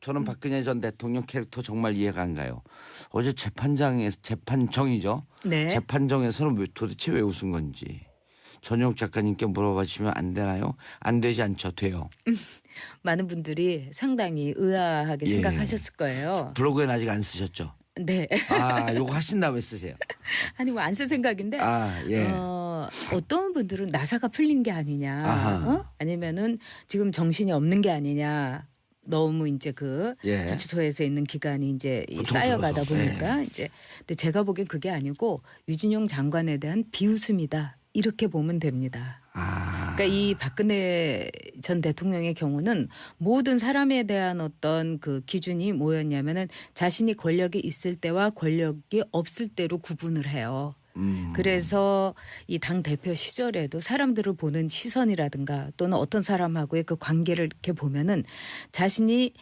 저는 박근혜 전 대통령 캐릭터 정말 이해가 안 가요. 어제 재판정이죠. 네. 재판정에서는 도대체 왜 웃은 건지. 전용 작가님께 물어봐 주시면 안 되나요? 안 되지 않죠. 돼요. 많은 분들이 상당히 의아하게 예. 생각하셨을 거예요. 블로그엔 아직 안 쓰셨죠? 네. 아, 요거 하신 다음에 쓰세요. 아니 뭐 안 쓸 생각인데 아, 예. 어떤 분들은 나사가 풀린 게 아니냐, 아하. 아니면은 지금 정신이 없는 게 아니냐. 너무 이제 그 예. 구치소에서 있는 기간이 이제 고통스러워서. 쌓여가다 보니까 이제 근데 제가 보기엔 그게 아니고 유진용 장관에 대한 비웃음이다. 이렇게 보면 됩니다. 아. 그러니까 이 박근혜 전 대통령의 경우는 모든 사람에 대한 어떤 그 기준이 뭐였냐면은 자신이 권력이 있을 때와 권력이 없을 때로 구분을 해요. 그래서 이 당 대표 시절에도 사람들을 보는 시선이라든가 또는 어떤 사람하고의 그 관계를 이렇게 보면은 자신이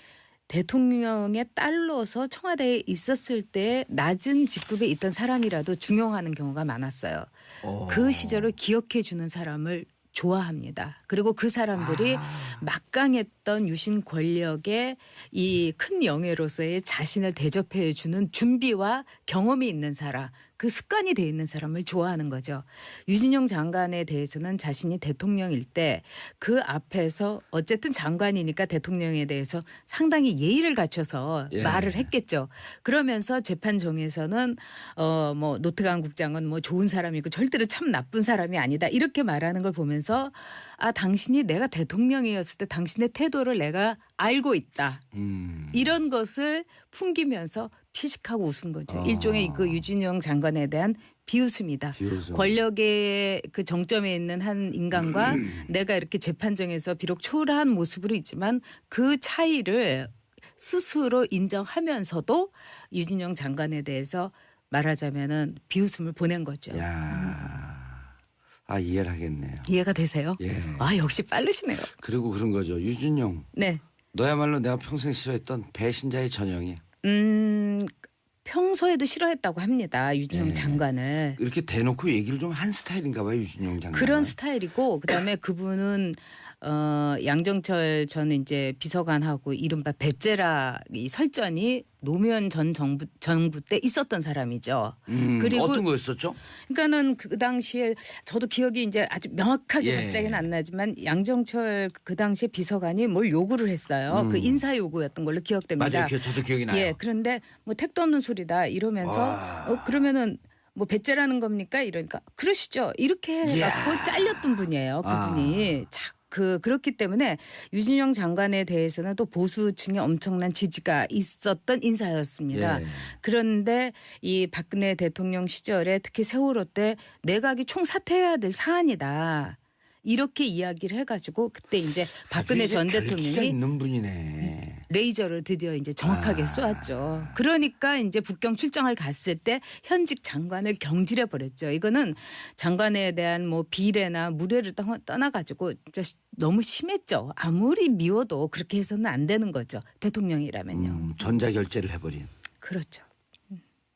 대통령의 딸로서 청와대에 있었을 때 낮은 직급에 있던 사람이라도 중용하는 경우가 많았어요. 그 시절을 기억해 주는 사람을 좋아합니다. 그리고 그 사람들이 막강했던 유신 권력의 이 큰 명예로서의 자신을 대접해 주는 준비와 경험이 있는 사람, 그 습관이 돼 있는 사람을 좋아하는 거죠. 유진용 장관에 대해서는 자신이 대통령일 때 그 앞에서 어쨌든 장관이니까 대통령에 대해서 상당히 예의를 갖춰서 예. 말을 했겠죠. 그러면서 재판정에서는 뭐 노태강 국장은 뭐 좋은 사람이고 절대로 참 나쁜 사람이 아니다. 이렇게 말하는 걸 보면서 아, 당신이 내가 대통령이었을 때 당신의 태도를 내가 알고 있다. 이런 것을 풍기면서 피식하고 웃은 거죠. 일종의 그 유진용 장관에 대한 비웃음이다. 비웃음. 권력의 그 정점에 있는 한 인간과 내가 이렇게 재판정에서 비록 초라한 모습으로 있지만 그 차이를 스스로 인정하면서도 유진용 장관에 대해서 말하자면은 비웃음을 보낸 거죠. 야. 아, 이해를 하겠네요. 이해가 되세요? 예. 아, 역시 빠르시네요. 그리고 그런 거죠. 유준용. 네. 너야말로 내가 평생 싫어했던 배신자의 전형이야. 평소에도 싫어했다고 합니다. 유진용 예. 장관을. 이렇게 대놓고 얘기를 좀 한 스타일인가 봐요. 유준용 장관. 그런 스타일이고 그다음에 그분은 양정철 전 이제 비서관하고 이른바 배째라 이 설전이 노무현 전 정부 때 있었던 사람이죠. 그리고 어떤 거였었죠? 그러니까는 그 당시에 저도 기억이 이제 아주 명확하게 예. 갑자기는 안 나지만 양정철 그 당시에 비서관이 뭘 요구를 했어요. 그 인사 요구였던 걸로 기억됩니다. 맞아요. 저도 기억이 나요. 예, 그런데 뭐 택도 없는 소리다 이러면서 그러면은 뭐 배째라는 겁니까? 이러니까 그러시죠. 이렇게 해갖고 잘렸던 분이에요. 그분이. 그렇기 때문에 유진용 장관에 대해서는 또 보수층의 엄청난 지지가 있었던 인사였습니다. 예. 그런데 이 박근혜 대통령 시절에 특히 세월호 때 내각이 총사퇴해야 될 사안이다. 이렇게 이야기를 해가지고 그때 이제 박근혜 전 결기가 대통령이 있는 분이네. 레이저를 드디어 이제 정확하게 쏘았죠. 그러니까 이제 북경 출장을 갔을 때 현직 장관을 경질해 버렸죠. 이거는 장관에 대한 뭐 비례나 무례를 떠나가지고 진짜 너무 심했죠. 아무리 미워도 그렇게 해서는 안 되는 거죠. 대통령이라면요. 전자결제를 해버린. 그렇죠.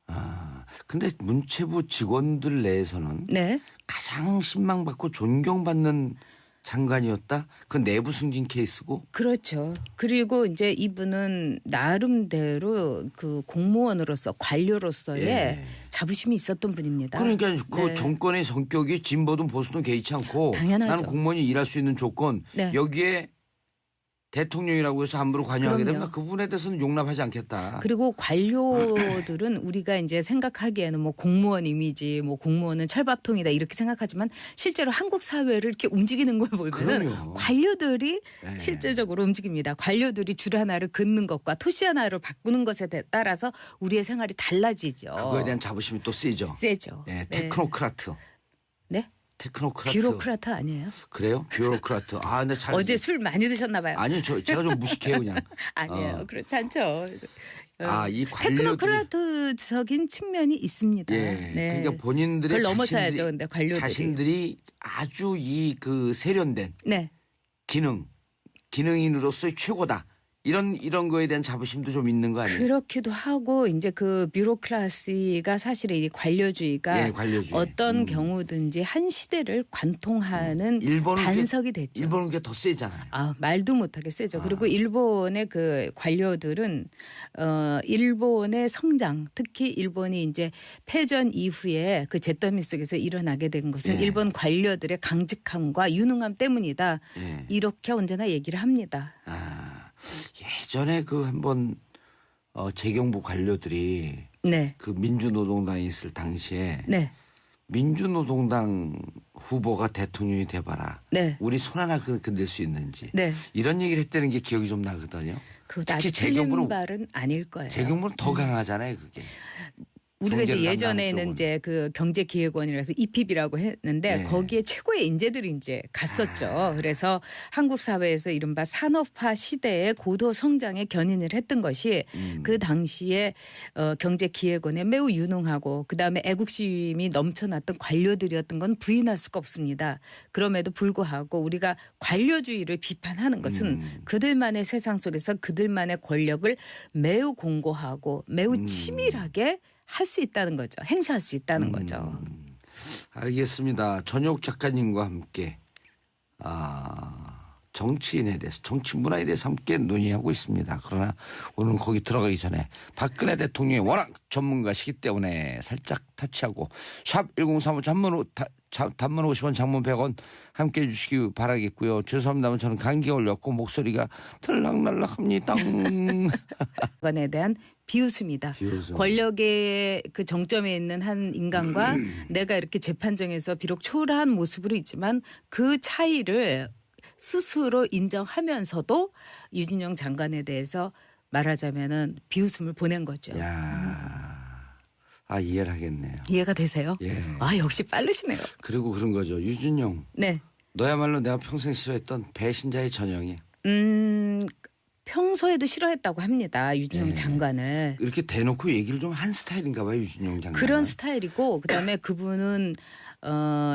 아, 근데 문체부 직원들 내에서는 네. 가장 신망받고 존경받는 장관이었다? 그 내부 승진 케이스고? 그렇죠. 그리고 이제 이분은 나름대로 그 공무원으로서 관료로서의 예. 자부심이 있었던 분입니다. 그러니까 그 네. 정권의 성격이 진보든 보수든 개의치 않고 당연하죠. 나는 공무원이 일할 수 있는 조건 네. 여기에 대통령이라고 해서 함부로 관여하게 그럼요. 되면 그분에 대해서는 용납하지 않겠다. 그리고 관료들은 우리가 이제 생각하기에는 뭐 공무원 이미지, 뭐 공무원은 철밥통이다 이렇게 생각하지만 실제로 한국 사회를 이렇게 움직이는 걸 보면은 그럼요. 관료들이 네. 실제적으로 움직입니다. 관료들이 줄 하나를 긋는 것과 토시 하나를 바꾸는 것에 따라서 우리의 생활이 달라지죠. 그거에 대한 자부심이 또 세죠. 세죠. 예, 네. 테크노크라트. 네? 테크노크라트. 뷰로크라트 아니에요? 그래요? 뷰로크라트. 아, 근데 잘 어제 술 많이 드셨나 봐요. 아니요, 제가 좀 무식해요, 그냥. 아니에요. 그렇지 않죠. 아, 이 관료들이 테크노크라트적인 측면이 있습니다. 예. 네. 그러니까 본인들의 그걸 넘어서야죠. 근데 관료들이. 자신들이 아주 이 그 세련된 네. 기능인으로서의 최고다. 이런 거에 대한 자부심도 좀 있는 거 아니에요? 그렇기도 하고 이제 그 뷰로크라시가 사실은 이 관료주의가 예, 관료주의. 어떤 경우든지 한 시대를 관통하는 반석이 됐죠. 일본은 그게 더 세잖아요. 말도 못하게 세죠. 그리고 일본의 그 관료들은 일본의 성장, 특히 일본이 이제 패전 이후에 그 잿더미 속에서 일어나게 된 것은 예. 일본 관료들의 강직함과 유능함 때문이다. 예. 이렇게 언제나 얘기를 합니다. 예전에 그 한번 재경부 관료들이 네. 그 민주노동당에 있을 당시에 네. 민주노동당 후보가 대통령이 돼봐라. 네. 우리 손 하나 건들 수 있는지. 네. 이런 얘기를 했다는 게 기억이 좀 나거든요. 그것도 특히 아주 틀린 재경부는- 말은 아닐 거예요. 재경부는 더 강하잖아요, 그게. 우리가 이제 경제를 예전에는 담당하는 이제 그 경제기획원이라서 EPB라고 했는데 네. 거기에 최고의 인재들이 이제 갔었죠. 그래서 한국 사회에서 이른바 산업화 시대의 고도 성장에 견인을 했던 것이 그 당시에 경제기획원에 매우 유능하고 그다음에 애국심이 넘쳐났던 관료들이었던 건 부인할 수가 없습니다. 그럼에도 불구하고 우리가 관료주의를 비판하는 것은 그들만의 세상 속에서 그들만의 권력을 매우 공고하고 매우 치밀하게 할 수 있다는 거죠. 행사할 수 있다는 거죠. 알겠습니다. 전혁 작가님과 함께 정치인에 대해서 정치 문화에 대해서 함께 논의하고 있습니다. 그러나 오늘 거기 들어가기 전에 박근혜 대통령이 워낙 전문가시기 때문에 살짝 터치하고 샵 1035 단문 50원 장문 100원 함께해 주시기 바라겠고요. 죄송합니다만 저는 감기가 걸렸고 목소리가 들락날락합니다. 건에 대한 비웃음이다. 비웃음. 권력의 그 정점에 있는 한 인간과 내가 이렇게 재판정에서 비록 초라한 모습으로 있지만 그 차이를 스스로 인정하면서도 유진영 장관에 대해서 말하자면은 비웃음을 보낸 거죠. 야, 이해를 하겠네요. 이해가 되세요? 예. 역시 빠르시네요. 그리고 그런 거죠. 유준용, 네. 너야말로 내가 평생 싫어했던 배신자의 전형이야. 평소에도 싫어했다고 합니다. 유진영 네. 장관을. 이렇게 대놓고 얘기를 좀 한 스타일인가 봐요, 유준용 장관. 그런 스타일이고 그다음에 그분은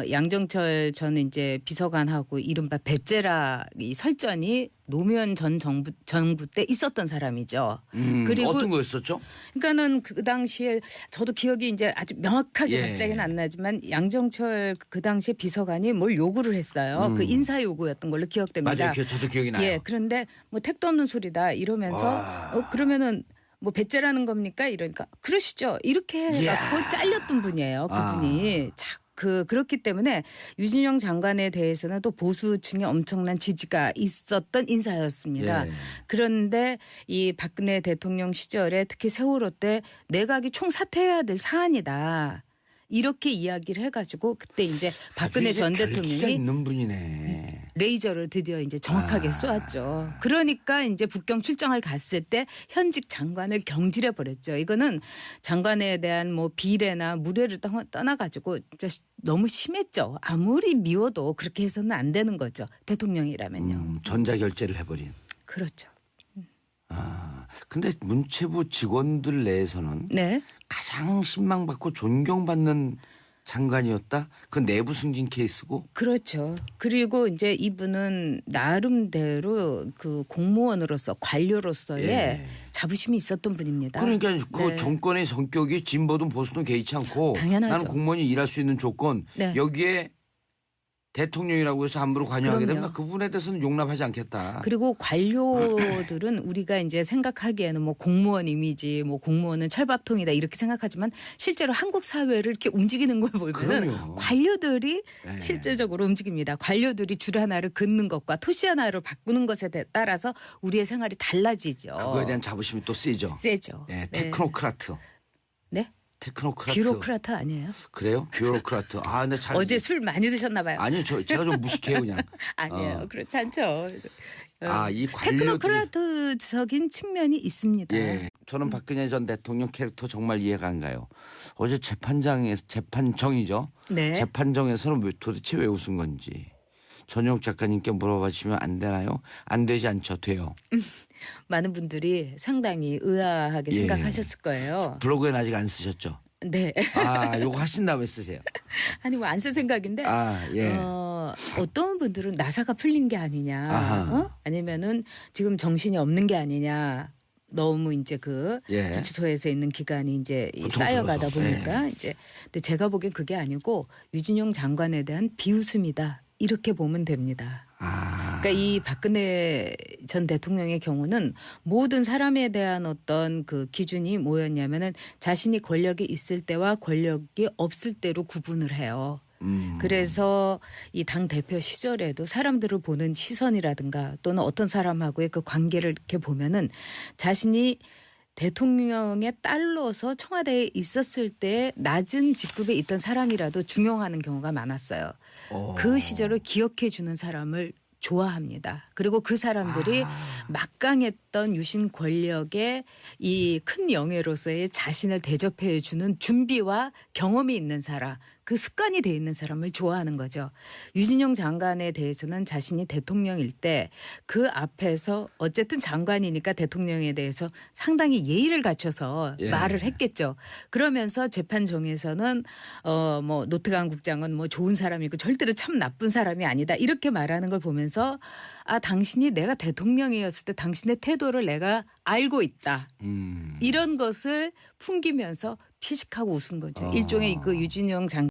양정철 전 이제 비서관하고 이른바 배째라 이 설전이 노무현 전 정부 때 있었던 사람이죠. 그리고 어떤 거였었죠? 그러니까는 그 당시에 저도 기억이 이제 아주 명확하게 예. 갑자기는 안 나지만 양정철 그 당시에 비서관이 뭘 요구를 했어요. 그 인사 요구였던 걸로 기억됩니다. 맞아요. 저도 기억이 나요. 예, 그런데 뭐 택도 없는 소리다 이러면서 와. 그러면은 뭐 배째라는 겁니까? 이러니까 그러시죠. 이렇게 해갖고 이야. 잘렸던 분이에요. 그분이. 그렇기 때문에 유진영 장관에 대해서는 또 보수층의 엄청난 지지가 있었던 인사였습니다. 예. 그런데 이 박근혜 대통령 시절에 특히 세월호 때 내각이 총사퇴해야 될 사안이다. 이렇게 이야기를 해가지고 그때 이제 박근혜 전 결기가 대통령이 있는 분이네. 레이저를 드디어 이제 정확하게 쏘았죠. 그러니까 이제 북경 출장을 갔을 때 현직 장관을 경질해 버렸죠. 이거는 장관에 대한 뭐 비례나 무례를 떠나가지고 진짜 너무 심했죠. 아무리 미워도 그렇게 해서는 안 되는 거죠. 대통령이라면요. 전자결제를 해버린. 그렇죠. 근데 문체부 직원들 내에서는 네. 가장 신망받고 존경받는 장관이었다. 그 내부 승진 케이스고. 그렇죠. 그리고 이제 이분은 나름대로 그 공무원으로서 관료로서의 예. 자부심이 있었던 분입니다. 그러니까 그 네. 정권의 성격이 진보든 보수든 개의치 않고 당연하죠. 나는 공무원이 일할 수 있는 조건 네. 여기에 대통령이라고 해서 함부로 관여하게 그럼요. 되면 그 부분에 대해서는 용납하지 않겠다. 그리고 관료들은 우리가 이제 생각하기에는 뭐 공무원 이미지, 뭐 공무원은 철밥통이다 이렇게 생각하지만 실제로 한국 사회를 이렇게 움직이는 걸 보면은 그럼요. 관료들이 네. 실제적으로 움직입니다. 관료들이 줄 하나를 긋는 것과 토시 하나를 바꾸는 것에 따라서 우리의 생활이 달라지죠. 그거에 대한 자부심이 또 세죠. 세죠. 예, 네. 테크노크라트. 네? 테크노크라트. 뷰로크라트 아니에요? 그래요? 뷰로크라트. 근데 잘 어제 술 많이 드셨나 봐요. 아니요, 제가 좀 무식해요, 그냥. 아니에요. 그렇지 않죠. 이 관료들이 테크노크라트적인 측면이 있습니다. 예. 저는 박근혜 전 대통령 캐릭터 정말 이해가 안 가요. 어제 재판정이죠. 네. 재판정에서는 도대체 왜 웃은 건지. 전용 작가님께 물어봐 주시면 안 되나요? 안 되지 않죠. 돼요. 많은 분들이 상당히 의아하게 예. 생각하셨을 거예요. 블로그엔 아직 안 쓰셨죠? 네. 요거 하신 다음에 쓰세요. 아니 뭐 안 쓸 생각인데 예. 어떤 분들은 나사가 풀린 게 아니냐, 아하. 아니면은 지금 정신이 없는 게 아니냐. 너무 이제 그 예. 구치소에서 있는 기간이 이제 고통스러워서. 쌓여가다 보니까 이제 근데 제가 보기엔 그게 아니고 유진용 장관에 대한 비웃음이다 이렇게 보면 됩니다. 아. 그러니까 이 박근혜 전 대통령의 경우는 모든 사람에 대한 어떤 그 기준이 뭐였냐면은 자신이 권력이 있을 때와 권력이 없을 때로 구분을 해요. 그래서 이 당 대표 시절에도 사람들을 보는 시선이라든가 또는 어떤 사람하고의 그 관계를 이렇게 보면은 자신이 대통령의 딸로서 청와대에 있었을 때 낮은 직급에 있던 사람이라도 중용하는 경우가 많았어요. 그 시절을 기억해 주는 사람을 좋아합니다. 그리고 그 사람들이 막강했던 유신 권력의 이 큰 명예로서의 자신을 대접해 주는 준비와 경험이 있는 사람, 그 습관이 돼 있는 사람을 좋아하는 거죠. 유진용 장관에 대해서는 자신이 대통령일 때 그 앞에서 어쨌든 장관이니까 대통령에 대해서 상당히 예의를 갖춰서 예. 말을 했겠죠. 그러면서 재판정에서는 뭐 노태강 국장은 뭐 좋은 사람이고 절대로 참 나쁜 사람이 아니다 이렇게 말하는 걸 보면서 아 당신이 내가 대통령이었을 때 당신의 태도를 내가 알고 있다. 이런 것을 풍기면서 피식하고 웃은 거죠. 일종의 그 유진용 장